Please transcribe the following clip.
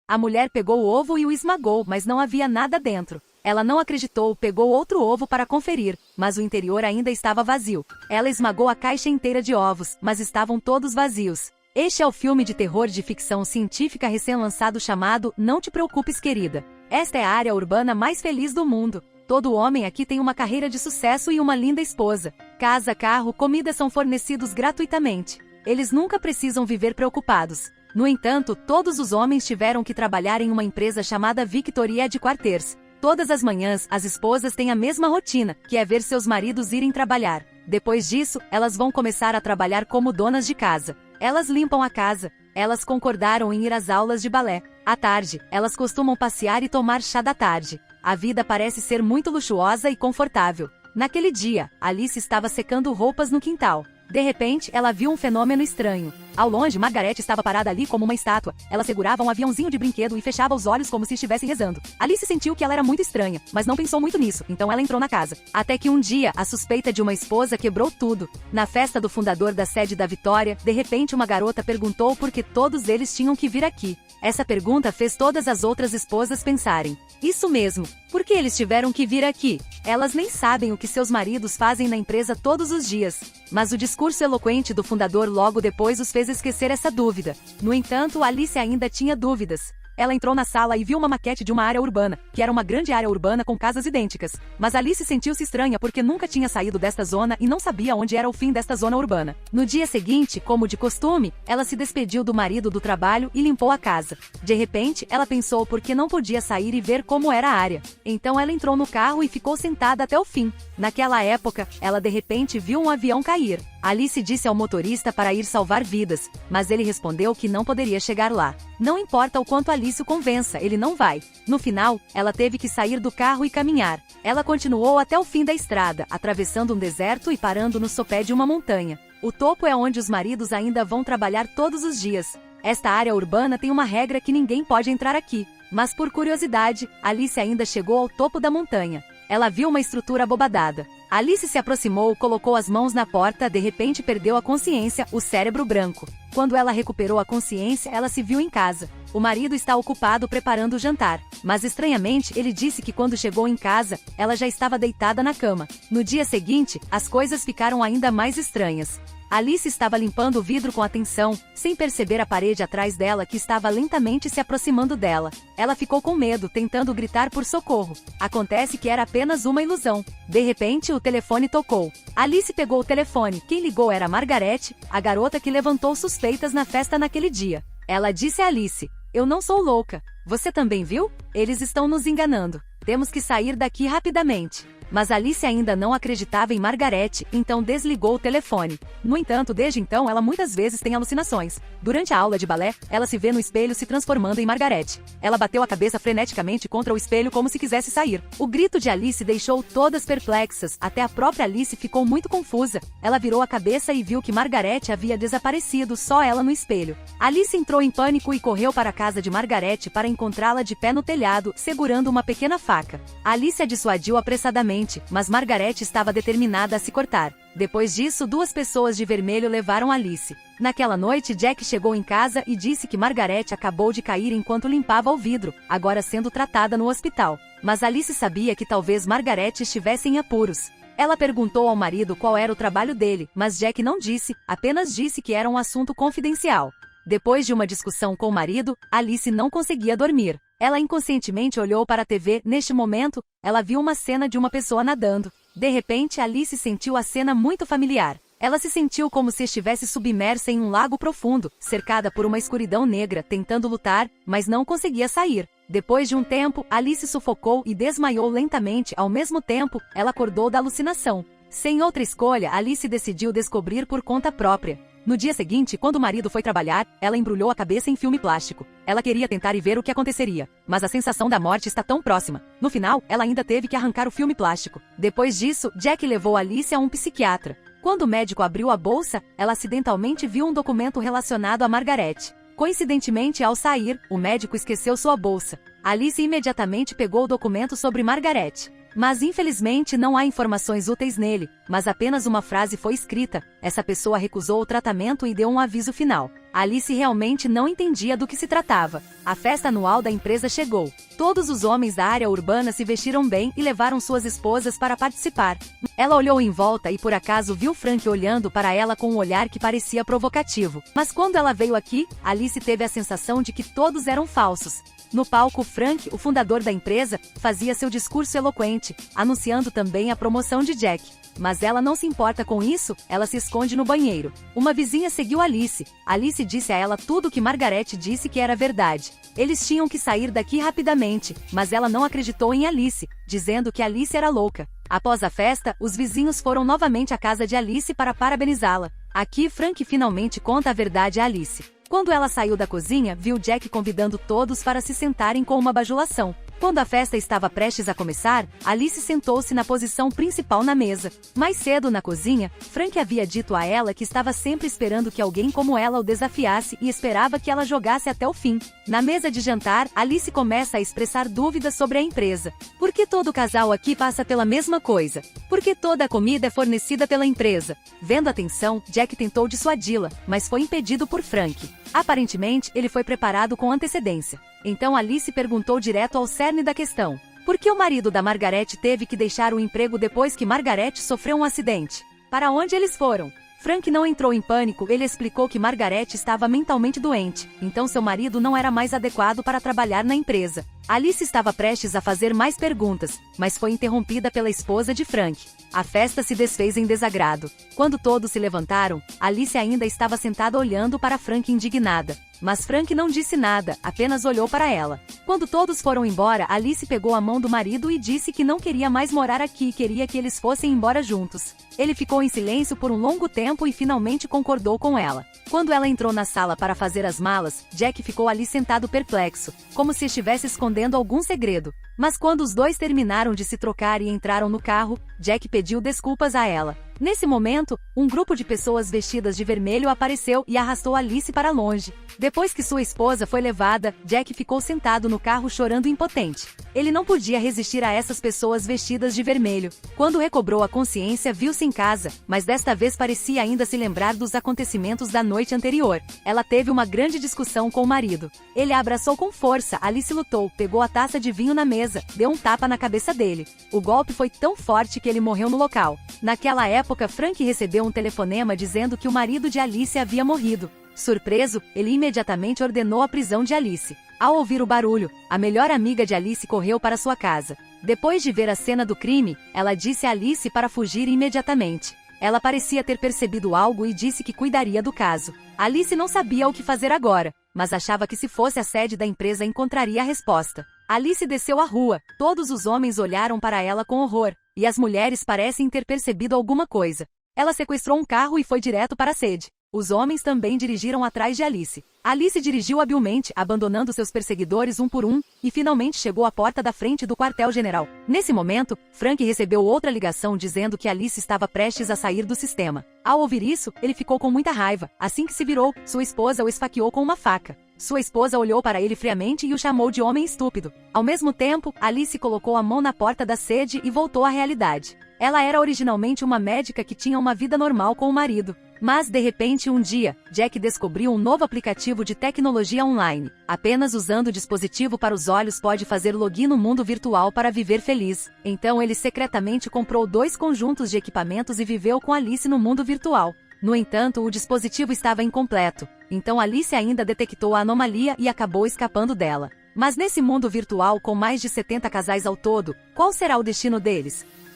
A mulher pegou o ovo e o esmagou, mas não havia nada dentro. Ela não acreditou, pegou outro ovo para conferir, mas o interior ainda estava vazio. Ela esmagou a caixa inteira de ovos, mas estavam todos vazios. Este é o filme de terror de ficção científica recém-lançado chamado Não Te Preocupes, Querida. Esta é a área urbana mais feliz do mundo. Todo homem aqui tem uma carreira de sucesso e uma linda esposa. Casa, carro, comida são fornecidos gratuitamente. Eles nunca precisam viver preocupados. No entanto, todos os homens tiveram que trabalhar em uma empresa chamada Victoria Headquarters. Todas as manhãs, as esposas têm a mesma rotina, que é ver seus maridos irem trabalhar. Depois disso, elas vão começar a trabalhar como donas de casa. Elas limpam a casa. Elas concordaram em ir às aulas de balé. À tarde, elas costumam passear e tomar chá da tarde. A vida parece ser muito luxuosa e confortável. Naquele dia, Alice estava secando roupas no quintal. De repente, ela viu um fenômeno estranho. Ao longe, Margaret estava parada ali como uma estátua. Ela segurava um aviãozinho de brinquedo e fechava os olhos como se estivesse rezando. Alice sentiu que ela era muito estranha, mas não pensou muito nisso, então ela entrou na casa. Até que um dia, a suspeita de uma esposa quebrou tudo. Na festa do fundador da sede da Vitória, de repente uma garota perguntou por que todos eles tinham que vir aqui. Essa pergunta fez todas as outras esposas pensarem. Isso mesmo, por que eles tiveram que vir aqui? Elas nem sabem o que seus maridos fazem na empresa todos os dias. Mas o discurso eloquente do fundador logo depois os fez esquecer essa dúvida. No entanto, Alice ainda tinha dúvidas. Ela entrou na sala e viu uma maquete de uma área urbana, que era uma grande área urbana com casas idênticas. Mas Alice sentiu-se estranha porque nunca tinha saído desta zona e não sabia onde era o fim desta zona urbana. No dia seguinte, como de costume, ela se despediu do marido do trabalho e limpou a casa. De repente, ela pensou por que não podia sair e ver como era a área. Então ela entrou no carro e ficou sentada até o fim. Naquela época, ela de repente viu um avião cair. Alice disse ao motorista para ir salvar vidas, mas ele respondeu que não poderia chegar lá. Não importa o quanto Alice o convença, ele não vai. No final, ela teve que sair do carro e caminhar. Ela continuou até o fim da estrada, atravessando um deserto e parando no sopé de uma montanha. O topo é onde os maridos ainda vão trabalhar todos os dias. Esta área urbana tem uma regra que ninguém pode entrar aqui. Mas por curiosidade, Alice ainda chegou ao topo da montanha. Ela viu uma estrutura abobadada. Alice se aproximou, colocou as mãos na porta, de repente perdeu a consciência, o cérebro branco. Quando ela recuperou a consciência, ela se viu em casa. O marido está ocupado preparando o jantar. Mas estranhamente, ele disse que quando chegou em casa, ela já estava deitada na cama. No dia seguinte, as coisas ficaram ainda mais estranhas. Alice estava limpando o vidro com atenção, sem perceber a parede atrás dela que estava lentamente se aproximando dela. Ela ficou com medo, tentando gritar por socorro. Acontece que era apenas uma ilusão. De repente, o telefone tocou. Alice pegou o telefone. Quem ligou era Margaret, a garota que levantou suspeitas na festa naquele dia. Ela disse a Alice: "Eu não sou louca. Você também viu? Eles estão nos enganando. Temos que sair daqui rapidamente." Mas Alice ainda não acreditava em Margaret, então desligou o telefone. No entanto, desde então ela muitas vezes tem alucinações. Durante a aula de balé, ela se vê no espelho se transformando em Margaret. Ela bateu a cabeça freneticamente contra o espelho como se quisesse sair. O grito de Alice deixou todas perplexas, até a própria Alice ficou muito confusa. Ela virou a cabeça e viu que Margaret havia desaparecido, só ela no espelho. Alice entrou em pânico e correu para a casa de Margaret para encontrá-la de pé no telhado, segurando uma pequena faca. Alice a dissuadiu apressadamente, mas Margaret estava determinada a se cortar. Depois disso, duas pessoas de vermelho levaram Alice. Naquela noite, Jack chegou em casa e disse que Margaret acabou de cair enquanto limpava o vidro, agora sendo tratada no hospital. Mas Alice sabia que talvez Margaret estivesse em apuros. Ela perguntou ao marido qual era o trabalho dele, mas Jack não disse, apenas disse que era um assunto confidencial. Depois de uma discussão com o marido, Alice não conseguia dormir. Ela inconscientemente olhou para a TV. Neste momento, ela viu uma cena de uma pessoa nadando. De repente, Alice sentiu a cena muito familiar. Ela se sentiu como se estivesse submersa em um lago profundo, cercada por uma escuridão negra, tentando lutar, mas não conseguia sair. Depois de um tempo, Alice sufocou e desmaiou lentamente. Ao mesmo tempo, ela acordou da alucinação. Sem outra escolha, Alice decidiu descobrir por conta própria. No dia seguinte, quando o marido foi trabalhar, ela embrulhou a cabeça em filme plástico. Ela queria tentar e ver o que aconteceria, mas a sensação da morte está tão próxima. No final, ela ainda teve que arrancar o filme plástico. Depois disso, Jack levou Alice a um psiquiatra. Quando o médico abriu a bolsa, ela acidentalmente viu um documento relacionado a Margaret. Coincidentemente, ao sair, o médico esqueceu sua bolsa. Alice imediatamente pegou o documento sobre Margaret. Mas infelizmente não há informações úteis nele, mas apenas uma frase foi escrita: essa pessoa recusou o tratamento e deu um aviso final. Alice realmente não entendia do que se tratava. A festa anual da empresa chegou. Todos os homens da área urbana se vestiram bem e levaram suas esposas para participar. Ela olhou em volta e por acaso viu Frank olhando para ela com um olhar que parecia provocativo. Mas quando ela veio aqui, Alice teve a sensação de que todos eram falsos. No palco, Frank, o fundador da empresa, fazia seu discurso eloquente, anunciando também a promoção de Jack. Mas ela não se importa com isso, ela se esconde no banheiro. Uma vizinha seguiu Alice. Alice disse a ela tudo o que Margaret disse que era verdade. Eles tinham que sair daqui rapidamente, mas ela não acreditou em Alice, dizendo que Alice era louca. Após a festa, os vizinhos foram novamente à casa de Alice para parabenizá-la. Aqui, Frank finalmente conta a verdade a Alice. Quando ela saiu da cozinha, viu Jack convidando todos para se sentarem com uma bajulação. Quando a festa estava prestes a começar, Alice sentou-se na posição principal na mesa. Mais cedo na cozinha, Frank havia dito a ela que estava sempre esperando que alguém como ela o desafiasse e esperava que ela jogasse até o fim. Na mesa de jantar, Alice começa a expressar dúvidas sobre a empresa. Por que todo casal aqui passa pela mesma coisa? Por que toda a comida é fornecida pela empresa? Vendo a tensão, Jack tentou dissuadi-la, mas foi impedido por Frank. Aparentemente, ele foi preparado com antecedência. Então Alice perguntou direto ao cerne da questão. Por que o marido da Margaret teve que deixar o emprego depois que Margaret sofreu um acidente? Para onde eles foram? Frank não entrou em pânico, ele explicou que Margaret estava mentalmente doente, então seu marido não era mais adequado para trabalhar na empresa. Alice estava prestes a fazer mais perguntas, mas foi interrompida pela esposa de Frank. A festa se desfez em desagrado. Quando todos se levantaram, Alice ainda estava sentada olhando para Frank indignada. Mas Frank não disse nada, apenas olhou para ela. Quando todos foram embora, Alice pegou a mão do marido e disse que não queria mais morar aqui e queria que eles fossem embora juntos. Ele ficou em silêncio por um longo tempo e finalmente concordou com ela. Quando ela entrou na sala para fazer as malas, Jack ficou ali sentado perplexo, como se estivesse escondendo algum segredo. Mas quando os dois terminaram de se trocar e entraram no carro, Jack pediu desculpas a ela. Nesse momento, um grupo de pessoas vestidas de vermelho apareceu e arrastou Alice para longe. Depois que sua esposa foi levada, Jack ficou sentado no carro chorando impotente. Ele não podia resistir a essas pessoas vestidas de vermelho. Quando recobrou a consciência, viu-se em casa, mas desta vez parecia ainda se lembrar dos acontecimentos da noite anterior. Ela teve uma grande discussão com o marido. Ele a abraçou com força, Alice lutou, pegou a taça de vinho na mesa, deu um tapa na cabeça dele. O golpe foi tão forte que ele morreu no local. Naquela época, Frank recebeu um telefonema dizendo que o marido de Alice havia morrido. Surpreso, ele imediatamente ordenou a prisão de Alice. Ao ouvir o barulho, a melhor amiga de Alice correu para sua casa. Depois de ver a cena do crime, ela disse a Alice para fugir imediatamente. Ela parecia ter percebido algo e disse que cuidaria do caso. Alice não sabia o que fazer agora, mas achava que se fosse a sede da empresa encontraria a resposta. Alice desceu a rua, todos os homens olharam para ela com horror, e as mulheres parecem ter percebido alguma coisa. Ela sequestrou um carro e foi direto para a sede. Os homens também dirigiram atrás de Alice. Alice dirigiu habilmente, abandonando seus perseguidores um por um, e finalmente chegou à porta da frente do quartel-general. Nesse momento, Frank recebeu outra ligação dizendo que Alice estava prestes a sair do sistema. Ao ouvir isso, ele ficou com muita raiva. Assim que se virou, sua esposa o esfaqueou com uma faca. Sua esposa olhou para ele friamente e o chamou de homem estúpido. Ao mesmo tempo, Alice colocou a mão na porta da sede e voltou à realidade. Ela era originalmente uma médica que tinha uma vida normal com o marido. Mas, de repente, um dia, Jack descobriu um novo aplicativo de tecnologia online. Apenas usando o dispositivo para os olhos pode fazer login no mundo virtual para viver feliz. Então ele secretamente comprou 2 conjuntos de equipamentos e viveu com Alice no mundo virtual. No entanto, o dispositivo estava incompleto. Então Alice ainda detectou a anomalia e acabou escapando dela. Mas nesse mundo virtual com mais de 70 casais ao todo, qual será o destino deles?